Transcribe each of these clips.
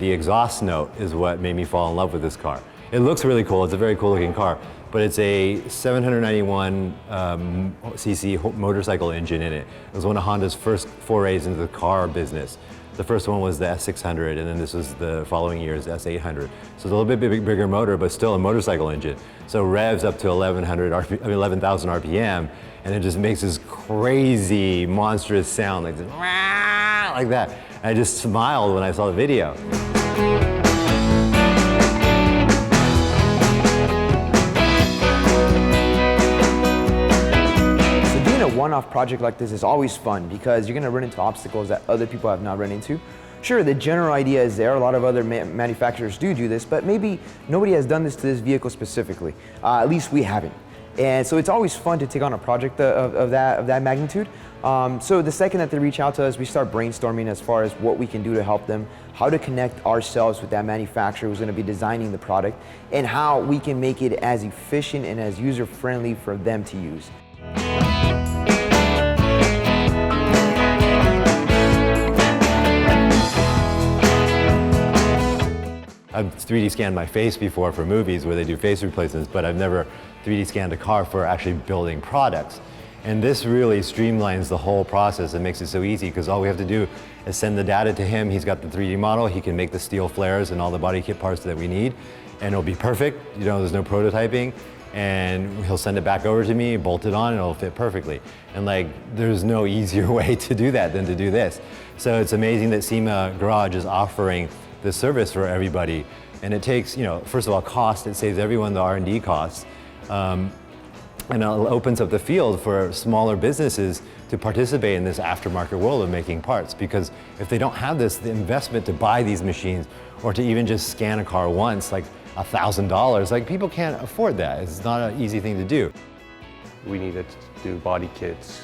the exhaust note is what made me fall in love with this car. It looks really cool, it's a very cool looking car, but it's a 791 cc motorcycle engine in it. It was one of Honda's first forays into the car business. The first one was the S600, and then this was the following year's S800. So it's a little bit bigger motor, but still a motorcycle engine. So revs up to 11,000 RPM, and it just makes this crazy, monstrous sound like this, like that. And I just smiled when I saw the video. One-off project like this is always fun because you're going to run into obstacles that other people have not run into. Sure, the general idea is there. A lot of other manufacturers do this, but maybe nobody has done this to this vehicle specifically. At least we haven't. And so it's always fun to take on a project of that magnitude. So the second that they reach out to us, we start brainstorming as far as what we can do to help them, how to connect ourselves with that manufacturer who's going to be designing the product, and how we can make it as efficient and as user-friendly for them to use. I've 3D scanned my face before for movies where they do face replacements, but I've never 3D scanned a car for actually building products. And this really streamlines the whole process and makes it so easy because all we have to do is send the data to him. He's got the 3D model, he can make the steel flares and all the body kit parts that we need, and it'll be perfect. You know, there's no prototyping, and he'll send it back over to me, bolt it on, and it'll fit perfectly. And like, there's no easier way to do that than to do this. So it's amazing that SEMA Garage is offering this service for everybody. And it takes, you know, first of all, cost, it saves everyone the R&D costs. And it opens up the field for smaller businesses to participate in this aftermarket world of making parts. Because if they don't have this, the investment to buy these machines or to even just scan a car once, like $1,000, like people can't afford that. It's not an easy thing to do. We needed to do body kits,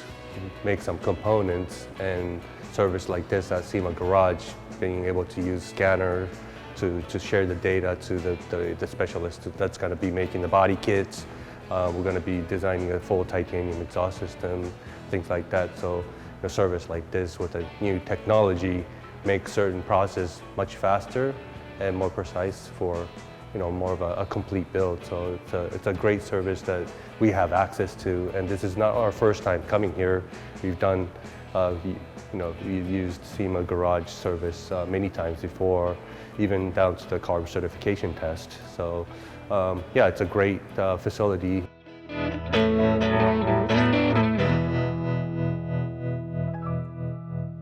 make some components, and service like this at SEMA Garage, being able to use scanner to share the data to the specialist that's going to be making the body kits. We're going to be designing a full titanium exhaust system, things like that. So a service like this with a new technology makes certain process much faster and more precise for, you know, more of a complete build. So it's a great service that we have access to, and this is not our first time coming here. We've done, we've used SEMA Garage service many times before, even down to the car certification test. So yeah, it's a great facility.